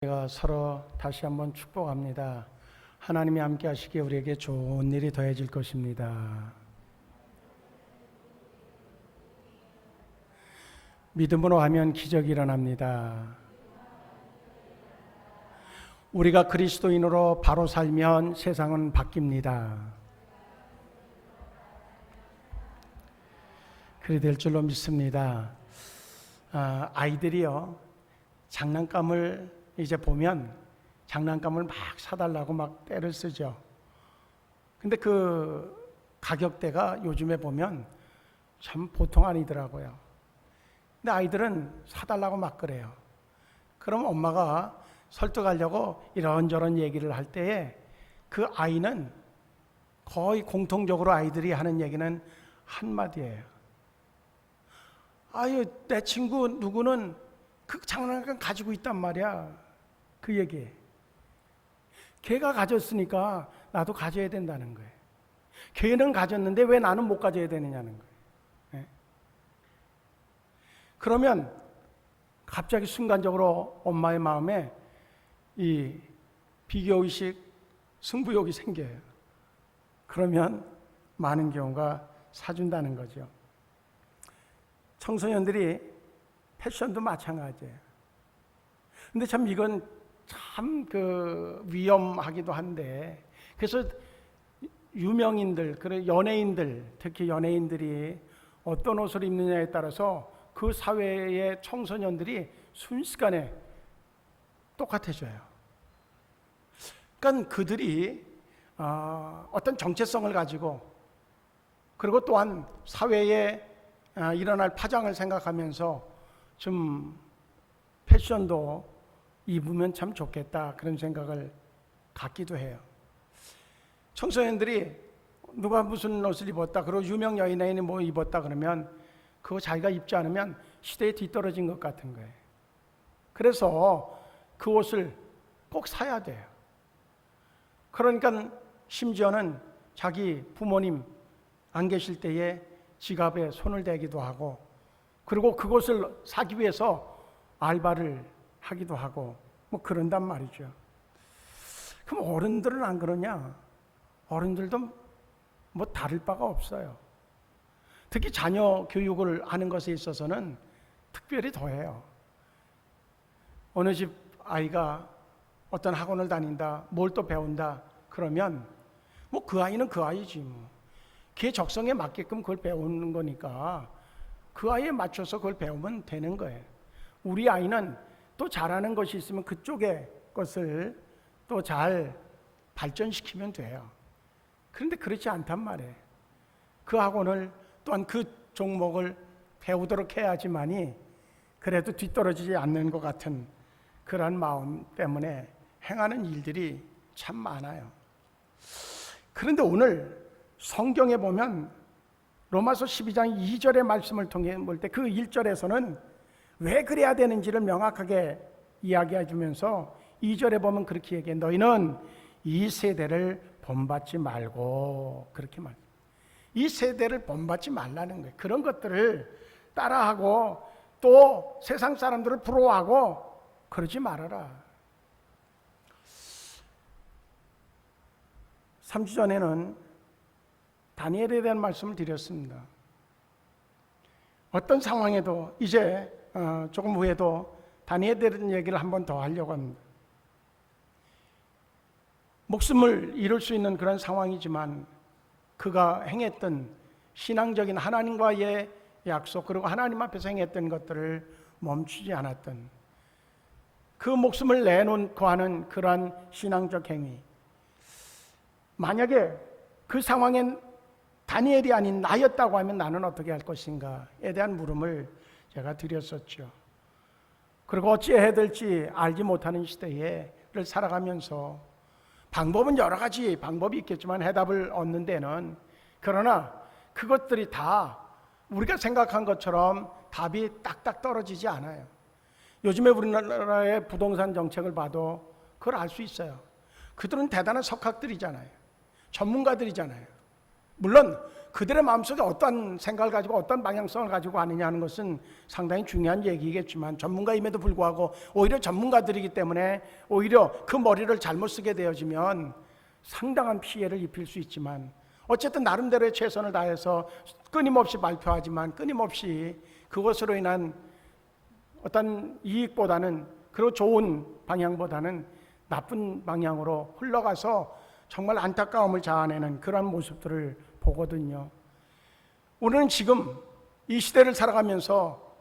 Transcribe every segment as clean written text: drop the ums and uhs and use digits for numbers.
우리가 서로 다시 한번 축복합니다. 하나님이 함께 하시기에 우리에게 좋은 일이 더해질 것입니다. 믿음으로 하면 기적이 일어납니다. 우리가 그리스도인으로 바로 살면 세상은 바뀝니다. 그리 될 줄로 믿습니다. 아이들이요, 장난감을 이제 보면 장난감을 막 사달라고 막 떼를 쓰죠. 근데 그 가격대가 요즘에 보면 참 보통 아니더라고요. 근데 아이들은 사달라고 막 그래요. 그럼 엄마가 설득하려고 이런저런 얘기를 할 때에 그 아이는 거의 공통적으로 아이들이 하는 얘기는 한마디예요. 아유, 내 친구 누구는 그 장난감 가지고 있단 말이야. 그 얘기. 걔가 가졌으니까 나도 가져야 된다는 거예요. 걔는 가졌는데 왜 나는 못 가져야 되느냐는 거예요. 네? 그러면 갑자기 순간적으로 엄마의 마음에 이 비교의식, 승부욕이 생겨요. 그러면 많은 경우가 사준다는 거죠. 청소년들이 패션도 마찬가지예요. 근데 참 이건 참 위험하기도 한데, 그래서 유명인들, 그리고 연예인들, 특히 연예인들이 어떤 옷을 입느냐에 따라서 그 사회의 청소년들이 순식간에 똑같아져요. 그러니까 그들이 어떤 정체성을 가지고, 그리고 또한 사회에 일어날 파장을 생각하면서 좀 패션도 입으면 참 좋겠다, 그런 생각을 갖기도 해요. 청소년들이 누가 무슨 옷을 입었다, 그리고 유명 연예인이 뭐 입었다 그러면 그거 자기가 입지 않으면 시대에 뒤떨어진 것 같은 거예요. 그래서 그 옷을 꼭 사야 돼요. 그러니까 심지어는 자기 부모님 안 계실 때에 지갑에 손을 대기도 하고, 그리고 그것을 사기 위해서 알바를 하기도 하고 뭐 그런단 말이죠. 그럼 어른들은 안 그러냐? 어른들도 뭐 다를 바가 없어요. 특히 자녀 교육을 하는 것에 있어서는 특별히 더해요. 어느 집 아이가 어떤 학원을 다닌다, 뭘 또 배운다 그러면 뭐 그 아이는 그 아이지, 뭐 걔 적성에 맞게끔 그걸 배우는 거니까 그 아이에 맞춰서 그걸 배우면 되는 거예요. 우리 아이는 또 잘하는 것이 있으면 그쪽의 것을 또 잘 발전시키면 돼요. 그런데 그렇지 않단 말이에요. 그 학원을 또한 그 종목을 배우도록 해야지만이 그래도 뒤떨어지지 않는 것 같은 그런 마음 때문에 행하는 일들이 참 많아요. 그런데 오늘 성경에 보면 로마서 12장 2절의 말씀을 통해 볼 때 그 1절에서는 왜 그래야 되는지를 명확하게 이야기해 주면서 2절에 보면 그렇게 얘기해. 너희는 이 세대를 본받지 말고, 그렇게 말. 이 세대를 본받지 말라는 거예요. 그런 것들을 따라하고 또 세상 사람들을 부러워하고 그러지 말아라. 3주 전에는 다니엘에 대한 말씀을 드렸습니다. 어떤 상황에도 이제 조금 후에도 다니엘에 대한 얘기를 한 번 더 하려고 합니다. 목숨을 잃을 수 있는 그런 상황이지만 그가 행했던 신앙적인 하나님과의 약속, 그리고 하나님 앞에서 행했던 것들을 멈추지 않았던 그 목숨을 내놓고 하는 그러한 신앙적 행위, 만약에 그 상황엔 다니엘이 아닌 나였다고 하면 나는 어떻게 할 것인가에 대한 물음을 제가 드렸었죠. 그리고 어찌해야 될지 알지 못하는 시대를 살아가면서 방법은 여러 가지 방법이 있겠지만 해답을 얻는 데는, 그러나 그것들이 다 우리가 생각한 것처럼 답이 딱딱 떨어지지 않아요. 요즘에 우리나라의 부동산 정책을 봐도 그걸 알 수 있어요. 그들은 대단한 석학들이잖아요. 전문가들이잖아요. 물론 그들의 마음속에 어떤 생각을 가지고 어떤 방향성을 가지고 하느냐 하는 것은 상당히 중요한 얘기겠지만, 전문가임에도 불구하고 오히려 전문가들이기 때문에 오히려 그 머리를 잘못 쓰게 되어지면 상당한 피해를 입힐 수 있지만, 어쨌든 나름대로의 최선을 다해서 끊임없이 발표하지만 끊임없이 그것으로 인한 어떤 이익보다는, 그리고 좋은 방향보다는 나쁜 방향으로 흘러가서 정말 안타까움을 자아내는 그런 모습들을 보거든요. 우리는 지금 이 시대를 살아가면서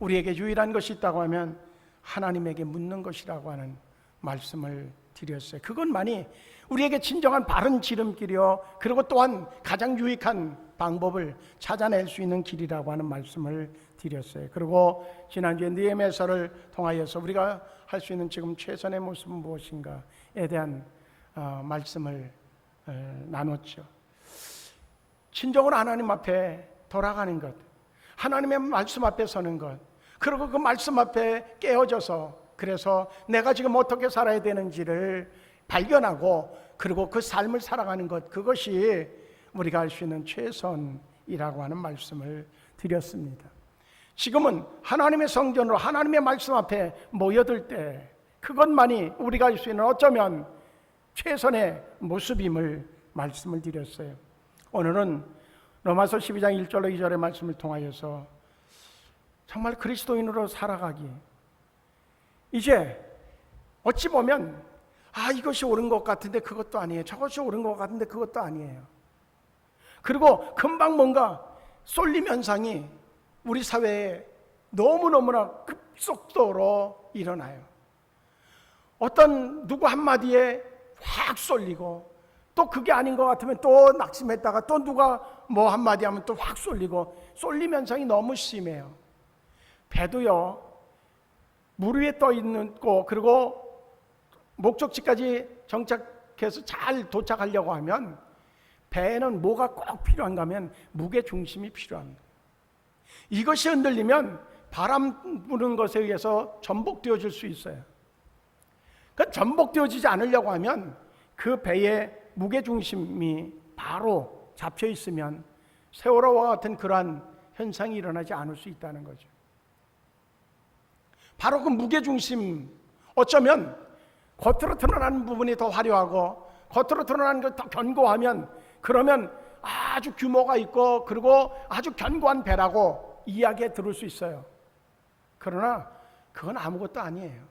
우리에게 유일한 것이 있다고 하면 하나님에게 묻는 것이라고 하는 말씀을 드렸어요. 그것만이 우리에게 진정한 바른 지름길이요, 그리고 또한 가장 유익한 방법을 찾아낼 수 있는 길이라고 하는 말씀을 드렸어요. 그리고 지난주에 느헤미야서를 통하여서 우리가 할 수 있는 지금 최선의 모습은 무엇인가에 대한 말씀을 나눴죠. 진정으로 하나님 앞에 돌아가는 것, 하나님의 말씀 앞에 서는 것, 그리고 그 말씀 앞에 깨어져서 그래서 내가 지금 어떻게 살아야 되는지를 발견하고 그리고 그 삶을 살아가는 것, 그것이 우리가 할 수 있는 최선이라고 하는 말씀을 드렸습니다. 지금은 하나님의 성전으로 하나님의 말씀 앞에 모여들 때 그것만이 우리가 할 수 있는 어쩌면 최선의 모습임을 말씀을 드렸어요. 오늘은 로마서 12장 1절로 2절의 말씀을 통하여서 정말 그리스도인으로 살아가기, 이제 어찌 보면 이것이 옳은 것 같은데 그것도 아니에요, 저것이 옳은 것 같은데 그것도 아니에요. 그리고 금방 뭔가 쏠림 현상이 우리 사회에 너무너무나 급속도로 일어나요. 어떤 누구 한마디에 확 쏠리고, 또 그게 아닌 것 같으면 또 낙심했다가 또 누가 뭐 한마디 하면 또 확 쏠리고, 쏠림 현상이 너무 심해요. 배도요, 물 위에 떠 있는 거, 그리고 목적지까지 정착해서 잘 도착하려고 하면 배에는 뭐가 꼭 필요한가 하면 무게 중심이 필요합니다. 이것이 흔들리면 바람 부는 것에 의해서 전복되어질 수 있어요. 그러니까 전복되어지지 않으려고 하면 그 배의 무게중심이 바로 잡혀 있으면 세월호와 같은 그러한 현상이 일어나지 않을 수 있다는 거죠. 바로 그 무게중심, 어쩌면 겉으로 드러나는 부분이 더 화려하고 겉으로 드러나는 게 더 견고하면, 그러면 아주 규모가 있고 그리고 아주 견고한 배라고 이야기에 들을 수 있어요. 그러나 그건 아무것도 아니에요.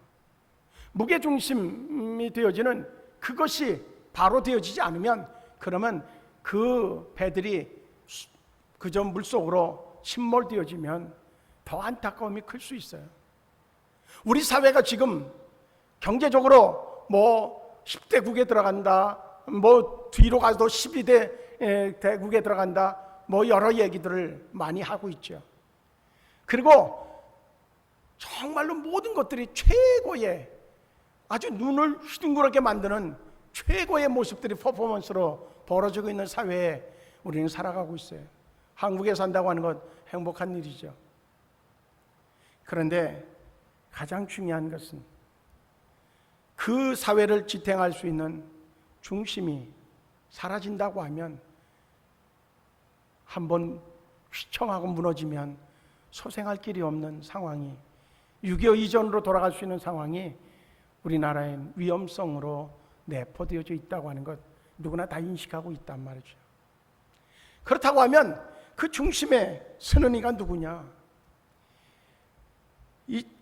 무게중심이 되어지는 그것이 바로 되어지지 않으면, 그러면 그 배들이 그저 물속으로 침몰되어지면 더 안타까움이 클 수 있어요. 우리 사회가 지금 경제적으로 뭐 10대 국에 들어간다, 뭐 뒤로 가도 12대 대국에 들어간다, 뭐 여러 얘기들을 많이 하고 있죠. 그리고 정말로 모든 것들이 최고의, 아주 눈을 휘둥그렇게 만드는 최고의 모습들이 퍼포먼스로 벌어지고 있는 사회에 우리는 살아가고 있어요. 한국에 산다고 하는 것 행복한 일이죠. 그런데 가장 중요한 것은 그 사회를 지탱할 수 있는 중심이 사라진다고 하면, 한번 휘청하고 무너지면 소생할 길이 없는 상황이, 6.25 이전으로 돌아갈 수 있는 상황이 우리나라의 위험성으로 내포되어져 있다고 하는 것 누구나 다 인식하고 있단 말이죠. 그렇다고 하면 그 중심에 서는 이가 누구냐?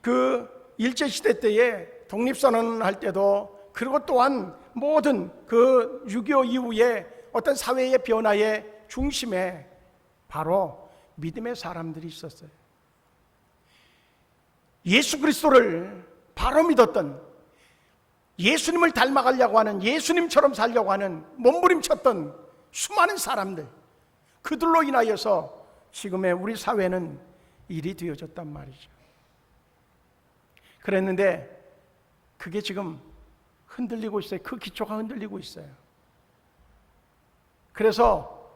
그 일제시대 때에 독립선언할 때도, 그리고 또한 모든 그 6.25 이후에 어떤 사회의 변화의 중심에 바로 믿음의 사람들이 있었어요. 예수 그리스도를 바로 믿었던, 예수님을 닮아가려고 하는, 예수님처럼 살려고 하는 몸부림쳤던 수많은 사람들, 그들로 인하여서 지금의 우리 사회는 일이 되어졌단 말이죠. 그랬는데 그게 지금 흔들리고 있어요. 그 기초가 흔들리고 있어요. 그래서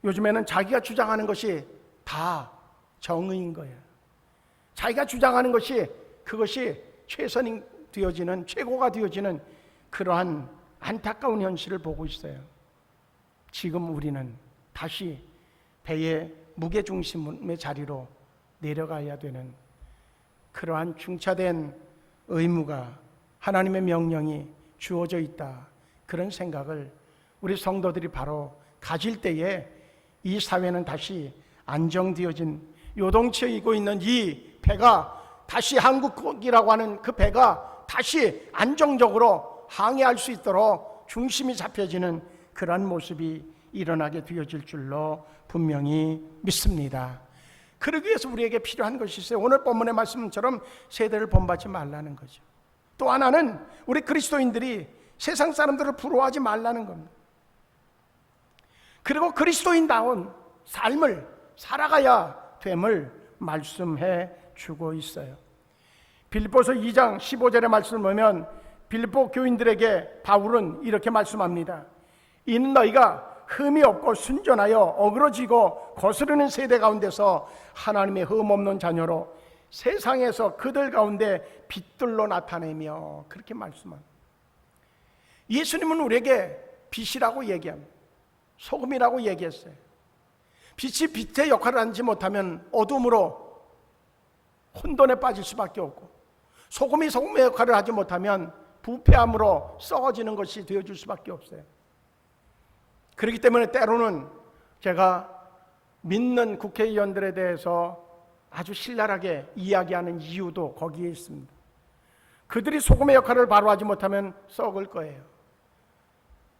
요즘에는 자기가 주장하는 것이 다 정의인 거예요. 자기가 주장하는 것이, 그것이 최선이 되어지는, 최고가 되어지는 그러한 안타까운 현실을 보고 있어요. 지금 우리는 다시 배의 무게중심의 자리로 내려가야 되는 그러한 중차된 의무가, 하나님의 명령이 주어져 있다, 그런 생각을 우리 성도들이 바로 가질 때에 이 사회는 다시 안정되어진, 요동치고 있는 이 배가 다시, 한국이라고 하는 그 배가 다시 안정적으로 항해할 수 있도록 중심이 잡혀지는 그러한 모습이 일어나게 되어질 줄로 분명히 믿습니다. 그러기 위해서 우리에게 필요한 것이 있어요. 오늘 본문의 말씀처럼 세대를 본받지 말라는 거죠. 또 하나는 우리 그리스도인들이 세상 사람들을 부러워하지 말라는 겁니다. 그리고 그리스도인다운 삶을 살아가야 됨을 말씀해 주고 있어요. 빌립보서 2장 15절의 말씀을 보면 빌립보 교인들에게 바울은 이렇게 말씀합니다. 이는 너희가 흠이 없고 순전하여 어그러지고 거스르는 세대 가운데서 하나님의 흠 없는 자녀로 세상에서 그들 가운데 빛들로 나타내며, 그렇게 말씀합니다. 예수님은 우리에게 빛이라고 얘기합니다. 소금이라고 얘기했어요. 빛이 빛의 역할을 하지 못하면 어둠으로 혼돈에 빠질 수밖에 없고, 소금이 소금의 역할을 하지 못하면 부패함으로 썩어지는 것이 되어줄 수밖에 없어요. 그렇기 때문에 때로는 제가 믿는 국회의원들에 대해서 아주 신랄하게 이야기하는 이유도 거기에 있습니다. 그들이 소금의 역할을 바로 하지 못하면 썩을 거예요.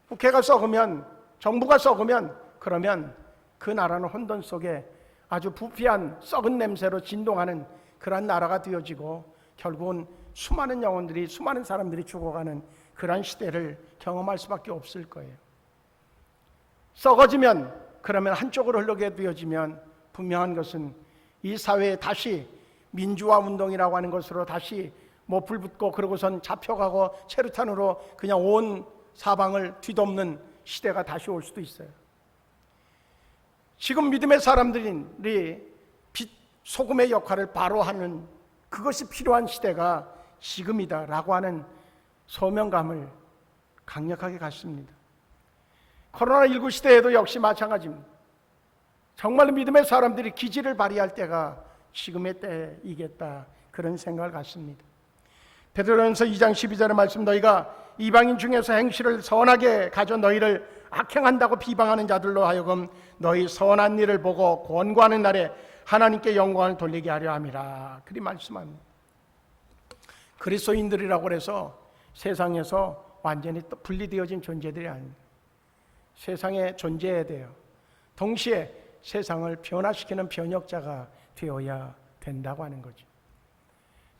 국회가 썩으면, 정부가 썩으면, 그러면 그 나라는 혼돈 속에 아주 부패한 썩은 냄새로 진동하는 그러한 나라가 되어지고, 결국은 수많은 영혼들이, 수많은 사람들이 죽어가는 그러한 시대를 경험할 수밖에 없을 거예요. 썩어지면, 그러면 한쪽으로 흘러게 되어지면 분명한 것은 이 사회에 다시 민주화 운동이라고 하는 것으로 다시 불 붙고, 그러고선 잡혀가고 체류탄으로 그냥 온 사방을 뒤덮는 시대가 다시 올 수도 있어요. 지금 믿음의 사람들이 빛, 소금의 역할을 바로 하는, 그것이 필요한 시대가 지금이다라고 하는 소명감을 강력하게 갖습니다. 코로나19 시대에도 역시 마찬가지입니다. 정말 믿음의 사람들이 기지를 발휘할 때가 지금의 때이겠다, 그런 생각을 갖습니다. 베드로전서 2장 12절의 말씀, 너희가 이방인 중에서 행실을 선하게 가져 너희를 악행한다고 비방하는 자들로 하여금 너희 선한 일을 보고 권고하는 날에 하나님께 영광을 돌리게 하려 함이라, 그리 말씀합니다. 그리스도인들이라고 해서 세상에서 완전히 분리되어진 존재들이 아닙니다. 세상에 존재해야 돼요. 동시에 세상을 변화시키는 변혁자가 되어야 된다고 하는 거죠.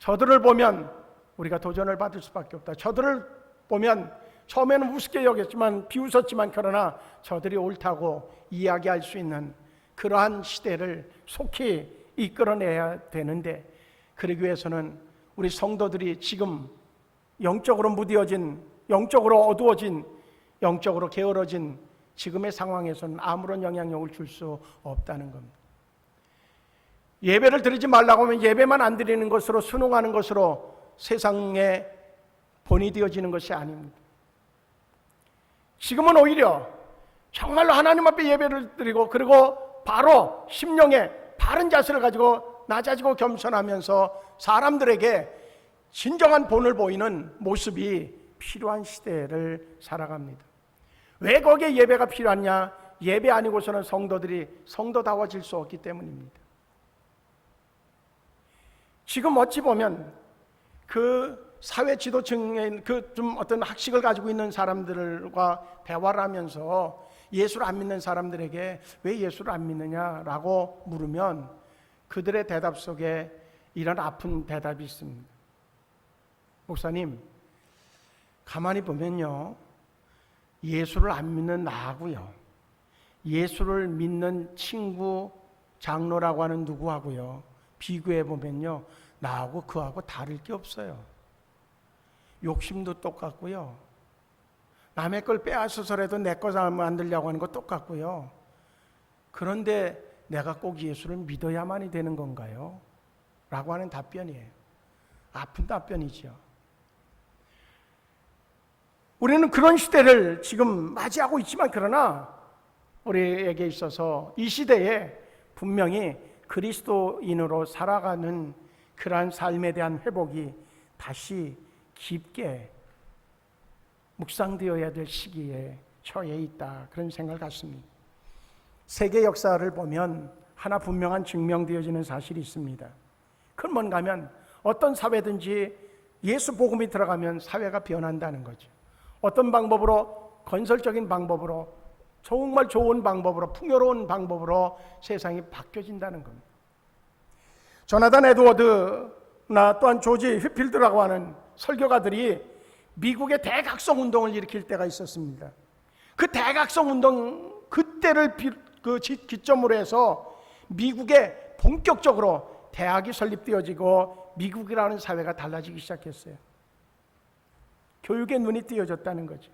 저들을 보면 우리가 도전을 받을 수밖에 없다. 저들을 보면 처음에는 우습게 여겼지만, 비웃었지만, 그러나 저들이 옳다고 이야기할 수 있는 그러한 시대를 속히 이끌어내야 되는데, 그러기 위해서는 우리 성도들이 지금 영적으로 무뎌진, 영적으로 어두워진, 영적으로 게으러진 지금의 상황에서는 아무런 영향력을 줄 수 없다는 겁니다. 예배를 드리지 말라고 하면 예배만 안 드리는 것으로, 순응하는 것으로 세상에 본이 되어지는 것이 아닙니다. 지금은 오히려 정말로 하나님 앞에 예배를 드리고, 그리고 바로 심령에 바른 자세를 가지고 낮아지고 겸손하면서 사람들에게 진정한 본을 보이는 모습이 필요한 시대를 살아갑니다. 왜 거기에 예배가 필요하냐? 예배 아니고서는 성도들이 성도다워질 수 없기 때문입니다. 지금 어찌 보면 그 사회 지도층의 그 좀 어떤 학식을 가지고 있는 사람들과 대화를 하면서 예수를 안 믿는 사람들에게 왜 예수를 안 믿느냐라고 물으면 그들의 대답 속에 이런 아픈 대답이 있습니다. 목사님, 가만히 보면요, 예수를 안 믿는 나하고요, 예수를 믿는 친구, 장로라고 하는 누구하고요, 비교해 보면요, 나하고 그하고 다를 게 없어요. 욕심도 똑같고요, 남의 걸 빼앗아서라도 내 거 만들려고 하는 거 똑같고요. 그런데 내가 꼭 예수를 믿어야만이 되는 건가요? 라고 하는 답변이에요. 아픈 답변이죠. 우리는 그런 시대를 지금 맞이하고 있지만, 그러나 우리에게 있어서 이 시대에 분명히 그리스도인으로 살아가는 그러한 삶에 대한 회복이 다시 깊게 묵상되어야 될 시기에 처해 있다, 그런 생각을 갖습니다. 세계 역사를 보면 하나 분명한 증명되어지는 사실이 있습니다. 그건 뭔가 하면 어떤 사회든지 예수 복음이 들어가면 사회가 변한다는 거죠. 어떤 방법으로, 건설적인 방법으로, 정말 좋은 방법으로, 풍요로운 방법으로 세상이 바뀌어진다는 겁니다. 조나단 에드워드나 또한 조지 휘필드라고 하는 설교가들이 미국의 대각성 운동을 일으킬 때가 있었습니다. 그 대각성 운동, 그때를 기점으로 해서 미국에 본격적으로 대학이 설립되어지고 미국이라는 사회가 달라지기 시작했어요. 교육의 눈이 띄어졌다는 거죠.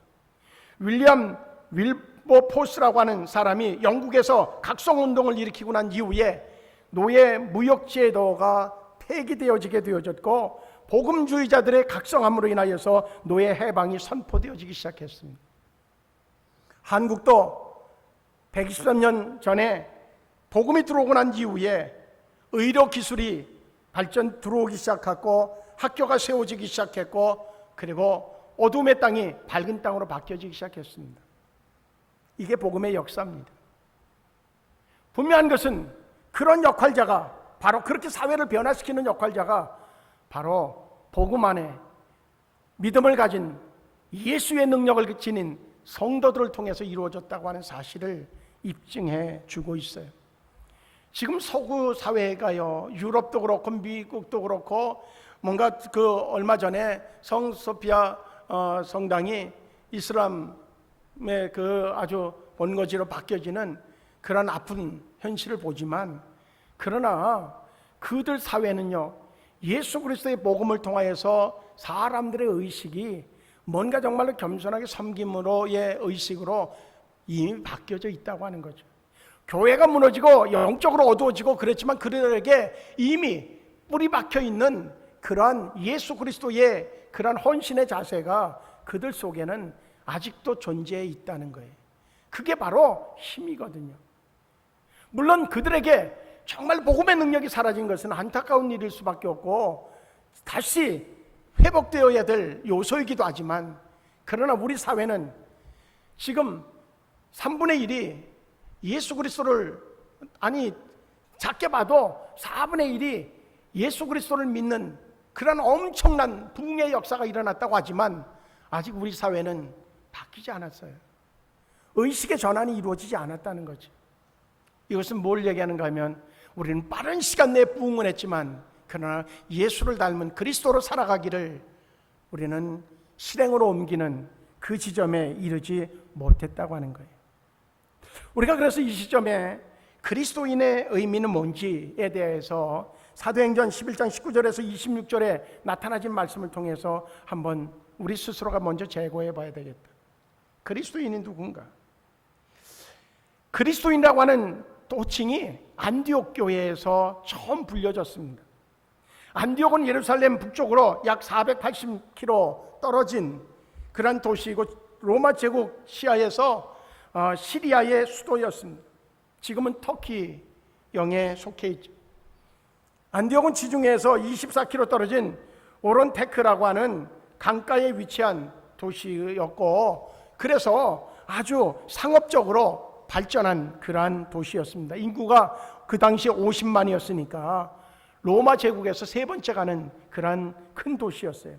윌리엄 윌버포스라고 하는 사람이 영국에서 각성운동을 일으키고 난 이후에 노예 무역제도가 폐기되어지게 되어졌고 복음주의자들의 각성함으로 인하여서 노예 해방이 선포되어지기 시작했습니다. 한국도 123년 전에 복음이 들어오고 난 이후에 의료기술이 들어오기 시작했고 학교가 세워지기 시작했고 그리고 어둠의 땅이 밝은 땅으로 바뀌어지기 시작했습니다. 이게 복음의 역사입니다. 분명한 것은 그런 역할자가, 바로 그렇게 사회를 변화시키는 역할자가 바로 복음 안에 믿음을 가진 예수의 능력을 지닌 성도들을 통해서 이루어졌다고 하는 사실을 입증해 주고 있어요. 지금 서구 사회가요, 유럽도 그렇고 미국도 그렇고 뭔가 얼마 전에 성소피아 성당이 이슬람의 아주 본거지로 바뀌어지는 그런 아픈 현실을 보지만, 그러나 그들 사회는요, 예수 그리스도의 복음을 통하여서 사람들의 의식이 뭔가 정말로 겸손하게 섬김으로의 의식으로 이미 바뀌어져 있다고 하는 거죠. 교회가 무너지고 영적으로 어두워지고 그랬지만 그들에게 이미 뿌리 박혀 있는 그러한 예수 그리스도의 그러한 헌신의 자세가 그들 속에는 아직도 존재해 있다는 거예요. 그게 바로 힘이거든요. 물론 그들에게 정말 복음의 능력이 사라진 것은 안타까운 일일 수밖에 없고 다시 회복되어야 될 요소이기도 하지만, 그러나 우리 사회는 지금 3분의 1이 예수 그리스도를, 아니 작게 봐도 4분의 1이 예수 그리스도를 믿는 그런 엄청난 부흥의 역사가 일어났다고 하지만 아직 우리 사회는 바뀌지 않았어요. 의식의 전환이 이루어지지 않았다는 거죠. 이것은 뭘 얘기하는가 하면 우리는 빠른 시간 내에 부흥을 했지만 그러나 예수를 닮은 그리스도로 살아가기를 우리는 실행으로 옮기는 그 지점에 이르지 못했다고 하는 거예요. 우리가 그래서 이 시점에 그리스도인의 의미는 뭔지에 대해서 사도행전 11장 19절에서 26절에 나타나진 말씀을 통해서 한번 우리 스스로가 먼저 재고해 봐야 되겠다. 그리스도인이 누군가? 그리스도인이라고 하는 호칭이 안디옥 교회에서 처음 불려졌습니다. 안디옥은 예루살렘 북쪽으로 약 480km 떨어진 그런 도시이고 로마 제국 시하에서 시리아의 수도였습니다. 지금은 터키 영에 속해 있죠. 안디옥은 지중해에서 24km 떨어진 오론테크라고 하는 강가에 위치한 도시였고, 그래서 아주 상업적으로 발전한 그러한 도시였습니다. 인구가 그 당시 50만이었으니까 로마 제국에서 세 번째 가는 그러한 큰 도시였어요.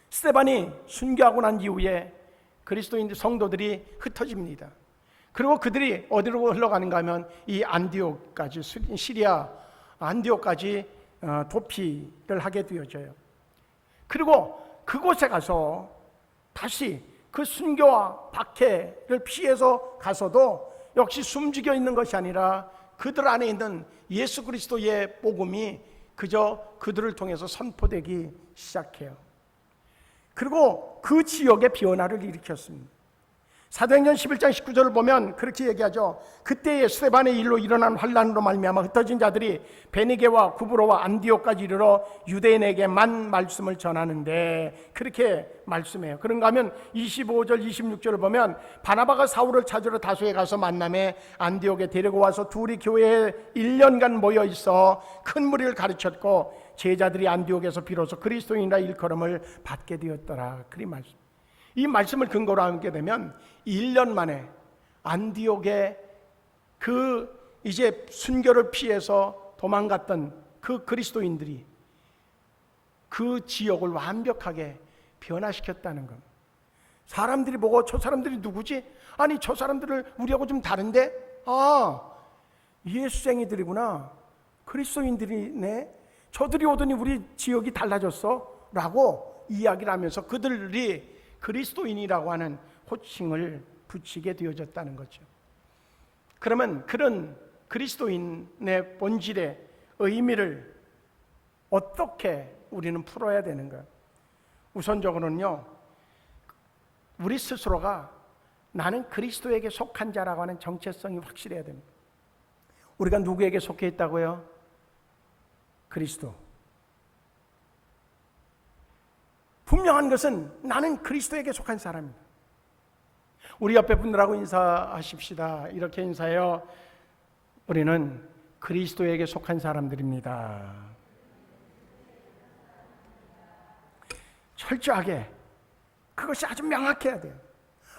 스데반이 순교하고 난 이후에 그리스도인 성도들이 흩어집니다. 그리고 그들이 어디로 흘러가는가 하면 이 안디옥까지, 시리아 안디옥까지 도피를 하게 되어져요. 그리고 그곳에 가서 다시 그 순교와 박해를 피해서 가서도 역시 숨죽여 있는 것이 아니라 그들 안에 있는 예수 그리스도의 복음이 그저 그들을 통해서 선포되기 시작해요. 그리고 그 지역의 변화를 일으켰습니다. 사도행전 11장 19절을 보면 그렇게 얘기하죠. 그때에 스데반의 일로 일어난 환난으로 말미암아 흩어진 자들이 베니게와 구브로와 안디옥까지 이르러 유대인에게만 말씀을 전하는데, 그렇게 말씀해요. 그런가 하면 25절 26절을 보면 바나바가 사울을 찾으러 다소에 가서 만남에 안디옥에 데리고 와서 둘이 교회에 1년간 모여 있어 큰 무리를 가르쳤고 제자들이 안디옥에서 비로소 그리스도인이라 일컬음을 받게 되었더라. 그리 말씀. 이 말씀을 근거로 하게 되면 1년 만에 안디옥에 그 이제 순교를 피해서 도망갔던 그 그리스도인들이 그 지역을 완벽하게 변화시켰다는 겁니다. 사람들이 보고 저 사람들이 누구지? 아니 저 사람들을 우리하고 좀 다른데? 예수쟁이들이구나, 그리스도인들이네, 저들이 오더니 우리 지역이 달라졌어 라고 이야기를 하면서 그들이 그리스도인이라고 하는 호칭을 붙이게 되어졌다는 거죠. 그러면 그런 그리스도인의 본질의 의미를 어떻게 우리는 풀어야 되는가? 우선적으로는요, 우리 스스로가 나는 그리스도에게 속한 자라고 하는 정체성이 확실해야 됩니다. 우리가 누구에게 속해 있다고요? 그리스도. 분명한 것은 나는 그리스도에게 속한 사람입니다. 우리 옆에 분들하고 인사하십시다. 이렇게 인사해요. 우리는 그리스도에게 속한 사람들입니다. 철저하게 그것이 아주 명확해야 돼요.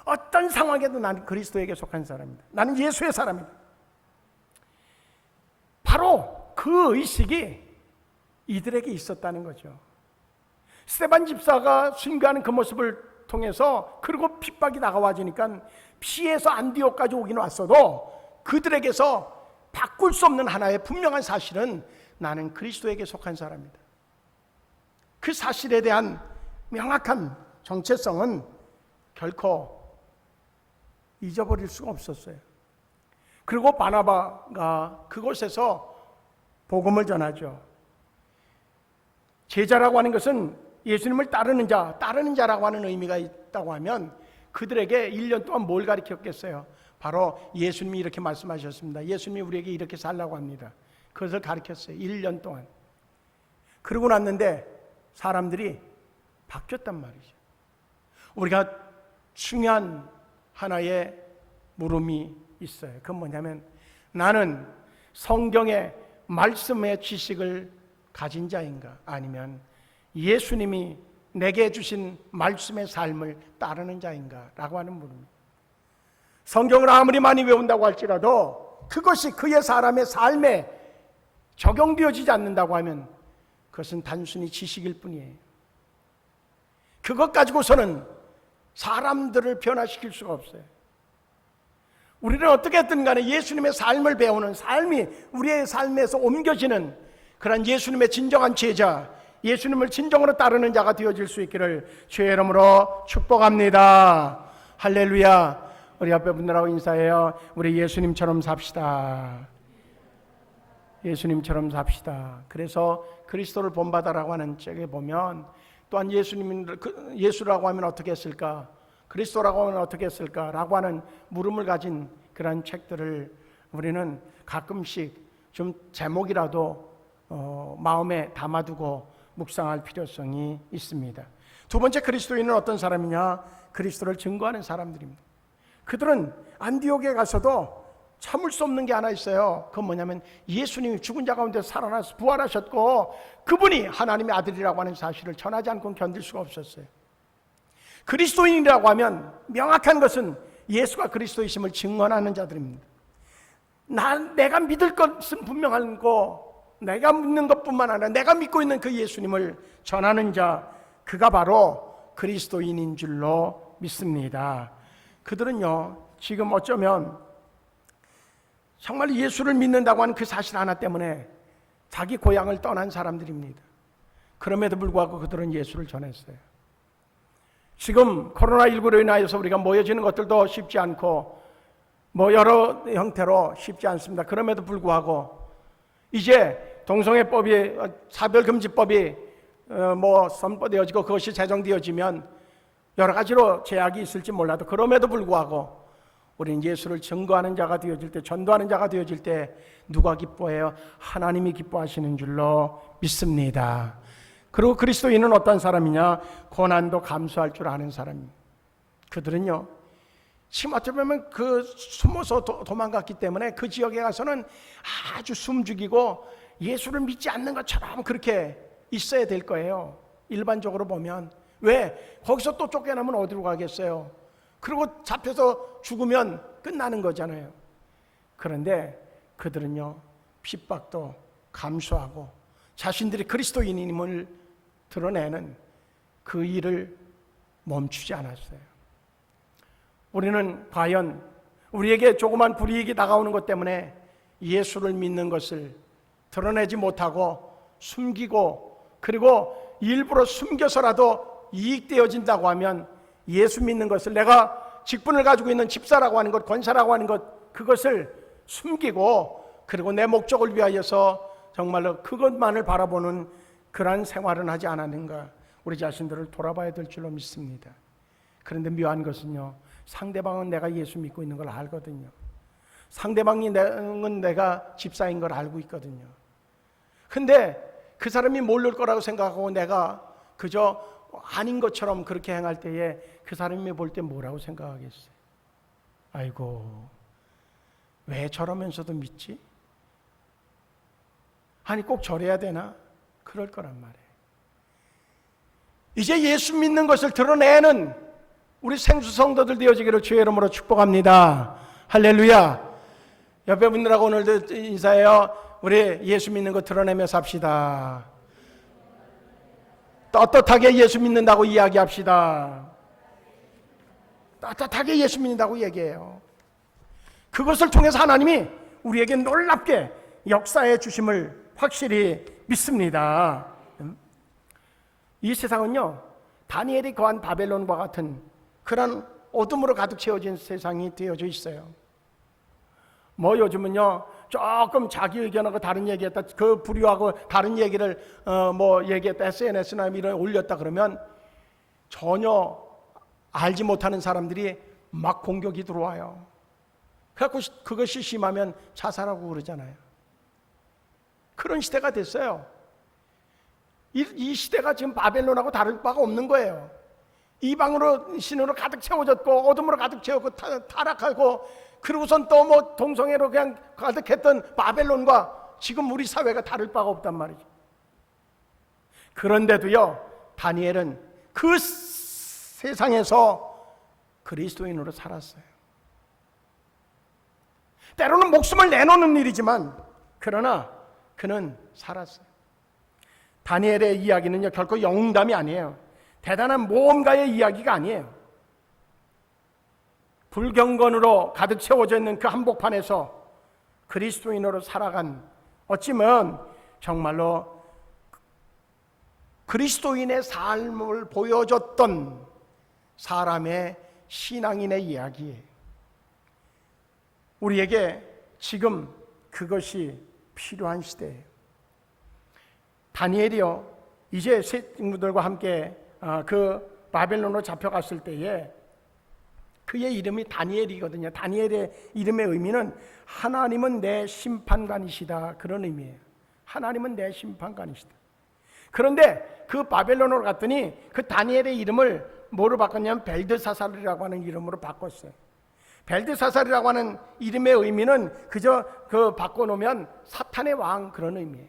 어떤 상황에도 나는 그리스도에게 속한 사람입니다. 나는 예수의 사람입니다. 바로 그 의식이 이들에게 있었다는 거죠. 스데반 집사가 순교하는 그 모습을 통해서, 그리고 핍박이 다가와지니까 피해서 안디옥까지 오긴 왔어도 그들에게서 바꿀 수 없는 하나의 분명한 사실은 나는 그리스도에게 속한 사람이다. 그 사실에 대한 명확한 정체성은 결코 잊어버릴 수가 없었어요. 그리고 바나바가 그곳에서 복음을 전하죠. 제자라고 하는 것은 예수님을 따르는 자라고 하는 의미가 있다고 하면 그들에게 1년 동안 뭘 가르쳤겠어요? 바로 예수님이 이렇게 말씀하셨습니다. 예수님이 우리에게 이렇게 살라고 합니다. 그것을 가르쳤어요. 1년 동안. 그러고 났는데 사람들이 바뀌었단 말이죠. 우리가 중요한 하나의 물음이 있어요. 그건 뭐냐면, 나는 성경의 말씀의 지식을 가진 자인가? 아니면 예수님이 내게 주신 말씀의 삶을 따르는 자인가? 라고 하는 물음입니다. 성경을 아무리 많이 외운다고 할지라도 그것이 그의 사람의 삶에 적용되어지지 않는다고 하면 그것은 단순히 지식일 뿐이에요. 그것 가지고서는 사람들을 변화시킬 수가 없어요. 우리는 어떻게든 간에 예수님의 삶을 배우는, 삶이 우리의 삶에서 옮겨지는 그런 예수님의 진정한 제자, 예수님을 진정으로 따르는 자가 되어질 수 있기를 주의 이름으로 축복합니다. 할렐루야. 우리 옆에 분들하고 인사해요. 우리 예수님처럼 삽시다. 예수님처럼 삽시다. 그래서 그리스도를 본받아라고 하는 책에 보면 또한 예수라고 하면 어떻게 했을까? 그리스도라고 하면 어떻게 했을까? 라고 하는 물음을 가진 그런 책들을 우리는 가끔씩 좀 제목이라도 마음에 담아두고 묵상할 필요성이 있습니다. 두 번째 그리스도인은 어떤 사람이냐? 그리스도를 증거하는 사람들입니다. 그들은 안디옥에 가서도 참을 수 없는 게 하나 있어요. 그건 뭐냐면 예수님이 죽은 자 가운데 살아나서 부활하셨고 그분이 하나님의 아들이라고 하는 사실을 전하지 않고 견딜 수가 없었어요. 그리스도인이라고 하면 명확한 것은 예수가 그리스도이심을 증언하는 자들입니다. 내가 믿을 것은 분명한 거, 내가 믿는 것뿐만 아니라 내가 믿고 있는 그 예수님을 전하는 자, 그가 바로 그리스도인인 줄로 믿습니다. 그들은요, 지금 어쩌면 정말 예수를 믿는다고 하는 그 사실 하나 때문에 자기 고향을 떠난 사람들입니다. 그럼에도 불구하고 그들은 예수를 전했어요. 지금 코로나19로 인하여서 우리가 모여지는 것들도 쉽지 않고 여러 형태로 쉽지 않습니다. 그럼에도 불구하고 이제 동성애법이, 사별금지법이 선포되어지고 그것이 제정되어지면 여러 가지로 제약이 있을지 몰라도 그럼에도 불구하고 우리는 예수를 증거하는 자가 되어질 때, 전도하는 자가 되어질 때 누가 기뻐해요? 하나님이 기뻐하시는 줄로 믿습니다. 그리고 그리스도인은 어떤 사람이냐? 고난도 감수할 줄 아는 사람입니다. 그들은요, 지금 어떻게 보면 그 숨어서 도망갔기 때문에 그 지역에 가서는 아주 숨죽이고 예수를 믿지 않는 것처럼 그렇게 있어야 될 거예요. 일반적으로 보면. 왜? 거기서 또 쫓겨나면 어디로 가겠어요? 그리고 잡혀서 죽으면 끝나는 거잖아요. 그런데 그들은요, 핍박도 감수하고 자신들이 그리스도인임을 드러내는 그 일을 멈추지 않았어요. 우리는 과연 우리에게 조그만 불이익이 다가오는 것 때문에 예수를 믿는 것을 드러내지 못하고 숨기고, 그리고 일부러 숨겨서라도 이익되어진다고 하면 예수 믿는 것을, 내가 직분을 가지고 있는 집사라고 하는 것, 권사라고 하는 것, 그것을 숨기고, 그리고 내 목적을 위하여서 정말로 그것만을 바라보는 그러한 생활은 하지 않았는가, 우리 자신들을 돌아봐야 될 줄로 믿습니다. 그런데 묘한 것은요, 상대방은 내가 예수 믿고 있는 걸 알거든요. 상대방은 내가 집사인 걸 알고 있거든요. 근데 그 사람이 모를 거라고 생각하고 내가 그저 아닌 것처럼 그렇게 행할 때에 그 사람이 볼 때 뭐라고 생각하겠어요? 아이고, 왜 저러면서도 믿지? 아니 꼭 저래야 되나? 그럴 거란 말이에요. 이제 예수 믿는 것을 드러내는 우리 생수 성도들 되어지기를 주의 이름으로 축복합니다. 할렐루야. 옆에 분들하고 오늘도 인사해요. 우리 예수 믿는 거 드러내며 삽시다. 떳떳하게 예수 믿는다고 이야기합시다. 떳떳하게 예수 믿는다고 얘기해요. 그것을 통해서 하나님이 우리에게 놀랍게 역사해 주심을 확실히 믿습니다. 이 세상은요, 다니엘이 거한 바벨론과 같은 그런 어둠으로 가득 채워진 세상이 되어져 있어요. 뭐 요즘은요, 조금 자기 의견하고 다른 얘기했다, 그 부류하고 다른 얘기를 얘기했다, SNS나 이런 올렸다 그러면 전혀 알지 못하는 사람들이 막 공격이 들어와요. 그래갖고 그것이 심하면 자살하고 그러잖아요. 그런 시대가 됐어요. 이 시대가 지금 바벨론하고 다를 바가 없는 거예요. 이방으로 신으로 가득 채워졌고 어둠으로 가득 채웠고 타락하고, 그리고선 또 뭐 동성애로 그냥 가득했던 바벨론과 지금 우리 사회가 다를 바가 없단 말이죠. 그런데도요, 다니엘은 그 세상에서 그리스도인으로 살았어요. 때로는 목숨을 내놓는 일이지만 그러나 그는 살았어요. 다니엘의 이야기는요, 결코 영웅담이 아니에요. 대단한 모험가의 이야기가 아니에요. 불경건으로 가득 채워져 있는 그 한복판에서 그리스도인으로 살아간, 어찌면 정말로 그리스도인의 삶을 보여줬던 사람의 신앙인의 이야기예요. 우리에게 지금 그것이 필요한 시대예요. 다니엘이요, 이제 새 친구들과 함께 그 바벨론으로 잡혀갔을 때에 그의 이름이 다니엘이거든요. 다니엘의 이름의 의미는 하나님은 내 심판관이시다, 그런 의미예요. 하나님은 내 심판관이시다. 그런데 그 바벨론으로 갔더니 그 다니엘의 이름을 뭐로 바꿨냐면 벨드사살이라고 하는 이름으로 바꿨어요. 벨드사살이라고 하는 이름의 의미는 그저 그 바꿔놓으면 사탄의 왕, 그런 의미예요.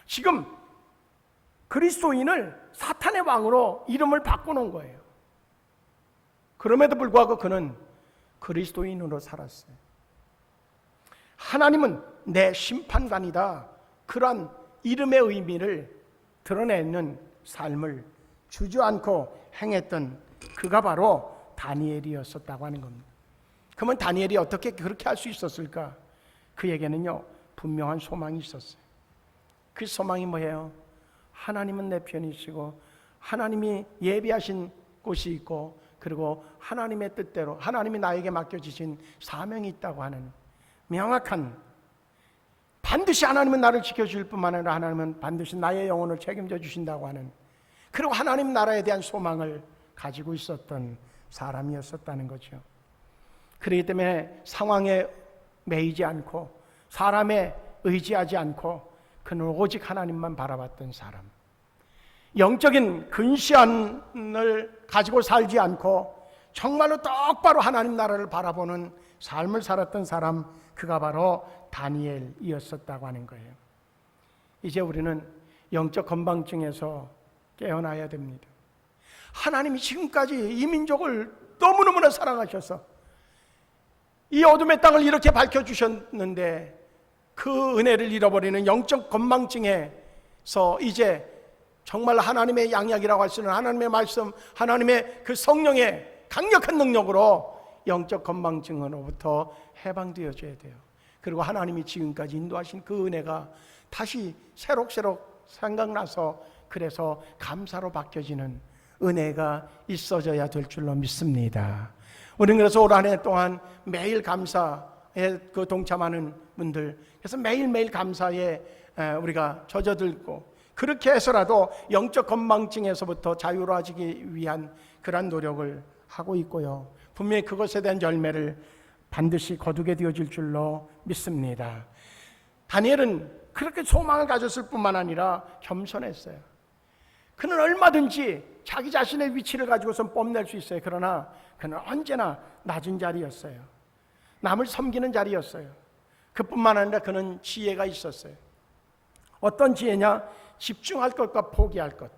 지금 그리스도인을 사탄의 왕으로 이름을 바꿔놓은 거예요. 그럼에도 불구하고 그는 그리스도인으로 살았어요. 하나님은 내 심판관이다, 그러한 이름의 의미를 드러내는 삶을 주저앉고 행했던 그가 바로 다니엘이었었다고 하는 겁니다. 그러면 다니엘이 어떻게 그렇게 할 수 있었을까? 그에게는요, 분명한 소망이 있었어요. 그 소망이 뭐예요? 하나님은 내 편이시고 하나님이 예비하신 곳이 있고, 그리고 하나님의 뜻대로 하나님이 나에게 맡겨주신 사명이 있다고 하는 명확한, 반드시 하나님은 나를 지켜줄 뿐만 아니라 하나님은 반드시 나의 영혼을 책임져 주신다고 하는 그리고 하나님 나라에 대한 소망을 가지고 있었던 사람이었었다는 거죠. 그렇기 때문에 상황에 매이지 않고 사람에 의지하지 않고 그는 오직 하나님만 바라봤던 사람, 영적인 근시안을 가지고 살지 않고 정말로 똑바로 하나님 나라를 바라보는 삶을 살았던 사람, 그가 바로 다니엘이었었다고 하는 거예요. 이제 우리는 영적 건방증에서 깨어나야 됩니다. 하나님이 지금까지 이 민족을 너무너무나 사랑하셔서 이 어둠의 땅을 이렇게 밝혀주셨는데 그 은혜를 잃어버리는 영적 건망증에서 이제 정말 하나님의 양약이라고 할 수 있는 하나님의 말씀, 하나님의 그 성령의 강력한 능력으로 영적 건망증으로부터 해방되어져야 돼요. 그리고 하나님이 지금까지 인도하신 그 은혜가 다시 새록새록 생각나서 그래서 감사로 바뀌어지는 은혜가 있어져야 될 줄로 믿습니다. 우리는 그래서 올 한 해 동안 매일 감사에 그 동참하는 분들, 그래서 매일매일 감사에 우리가 젖어들고 그렇게 해서라도 영적 건망증에서부터 자유로워지기 위한 그런 노력을 하고 있고요. 분명히 그것에 대한 열매를 반드시 거두게 되어질 줄로 믿습니다. 다니엘은 그렇게 소망을 가졌을 뿐만 아니라 겸손했어요. 그는 얼마든지 자기 자신의 위치를 가지고선 뽐낼 수 있어요. 그러나 그는 언제나 낮은 자리였어요. 남을 섬기는 자리였어요. 그뿐만 아니라 그는 지혜가 있었어요. 어떤 지혜냐? 집중할 것과 포기할 것,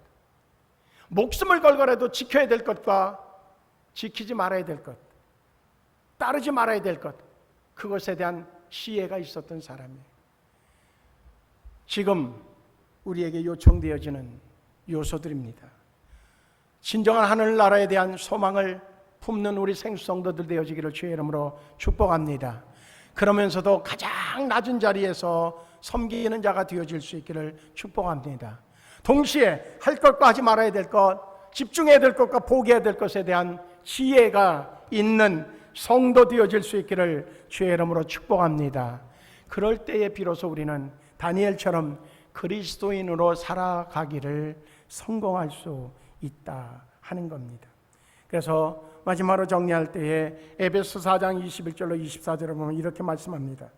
목숨을 걸고라도 지켜야 될 것과 지키지 말아야 될 것, 따르지 말아야 될 것, 그것에 대한 지혜가 있었던 사람이에요. 지금 우리에게 요청되어지는 요소들입니다. 진정한 하늘나라에 대한 소망을 품는 우리 생수성도들 되어지기를 주의 이름으로 축복합니다. 그러면서도 가장 낮은 자리에서 섬기는 자가 되어질 수 있기를 축복합니다. 동시에 할 것과 하지 말아야 될 것, 집중해야 될 것과 포기해야 될 것에 대한 지혜가 있는 성도 되어질 수 있기를 주의 이름으로 축복합니다. 그럴 때에 비로소 우리는 다니엘처럼 그리스도인으로 살아가기를 성공할 수 있다 하는 겁니다. 그래서 마지막으로 정리할 때에 에베소 4장 21절로 24절을 보면 이렇게 말씀합니다.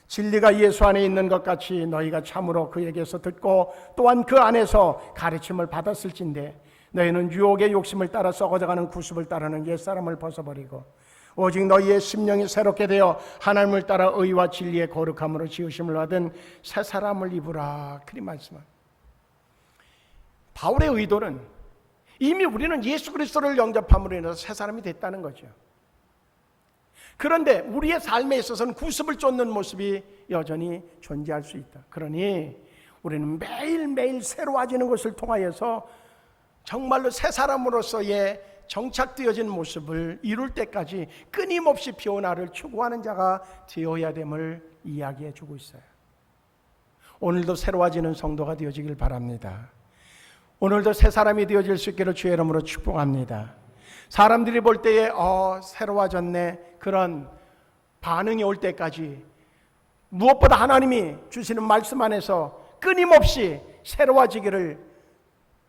진리가 예수 안에 있는 것 같이 너희가 참으로 그에게서 듣고 또한 그 안에서 가르침을 받았을진데 너희는 유혹의 욕심을 따라 썩어져가는 구습을 따르는 옛사람을 벗어버리고 오직 너희의 심령이 새롭게 되어 하나님을 따라 의와 진리의 거룩함으로 지으심을 받은 새 사람을 입으라. 그리 말씀합니다. 바울의 의도는 이미 우리는 예수 그리스도를 영접함으로 인해서 새 사람이 됐다는 거죠. 그런데 우리의 삶에 있어서는 구습을 쫓는 모습이 여전히 존재할 수 있다. 그러니 우리는 매일매일 새로워지는 것을 통하여서 정말로 새 사람으로서의 정착되어진 모습을 이룰 때까지 끊임없이 변화를 추구하는 자가 되어야 됨을 이야기해 주고 있어요. 오늘도 새로워지는 성도가 되어지길 바랍니다. 오늘도 새 사람이 되어질 수 있기를 주의 이름으로 축복합니다. 사람들이 볼 때에 새로워졌네 그런 반응이 올 때까지 무엇보다 하나님이 주시는 말씀 안에서 끊임없이 새로워지기를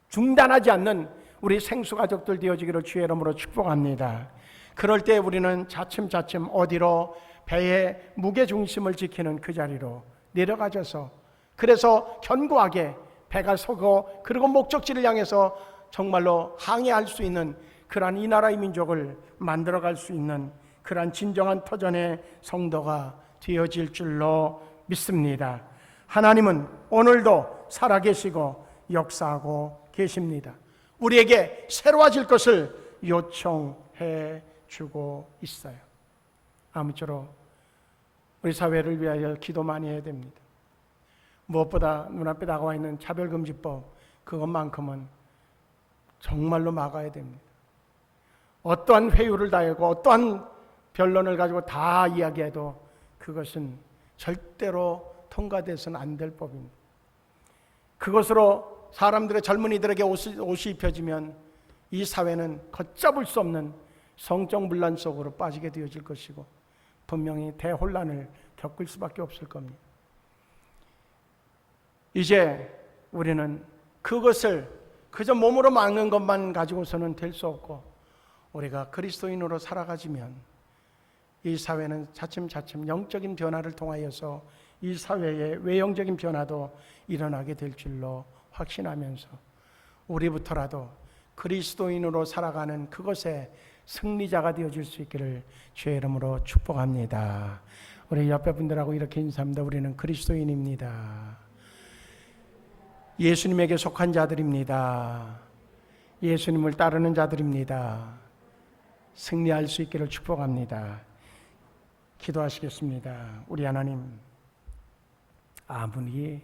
중단하지 않는 우리 생수가족들 되어지기를 주의 이름으로 축복합니다. 그럴 때 우리는 차츰차츰 어디로 배의 무게중심을 지키는 그 자리로 내려가져서 그래서 견고하게 배가 서고 그리고 목적지를 향해서 정말로 항해할 수 있는 그러한 이 나라의 민족을 만들어갈 수 있는 그러한 진정한 터전의 성도가 되어질 줄로 믿습니다. 하나님은 오늘도 살아계시고 역사하고 계십니다. 우리에게 새로워질 것을 요청해 주고 있어요. 아무쪼록 우리 사회를 위하여 기도 많이 해야 됩니다. 무엇보다 눈앞에 다가와 있는 차별금지법 그것만큼은 정말로 막아야 됩니다. 어떠한 회유를 다하고 어떠한 변론을 가지고 다 이야기해도 그것은 절대로 통과돼서는 안 될 법입니다. 그것으로 사람들의 젊은이들에게 옷이 입혀지면 이 사회는 걷잡을 수 없는 성적 문란 속으로 빠지게 되어질 것이고 분명히 대혼란을 겪을 수밖에 없을 겁니다. 이제 우리는 그것을 그저 몸으로 막는 것만 가지고서는 될 수 없고 우리가 그리스도인으로 살아가지면 이 사회는 차츰차츰 영적인 변화를 통하여서 이 사회의 외형적인 변화도 일어나게 될 줄로 확신하면서 우리부터라도 그리스도인으로 살아가는 그것에 승리자가 되어줄 수 있기를 주의 이름으로 축복합니다. 우리 옆에 분들하고 이렇게 인사합니다. 우리는 그리스도인입니다. 예수님에게 속한 자들입니다. 예수님을 따르는 자들입니다. 승리할 수 있기를 축복합니다. 기도하시겠습니다. 우리 하나님, 아무리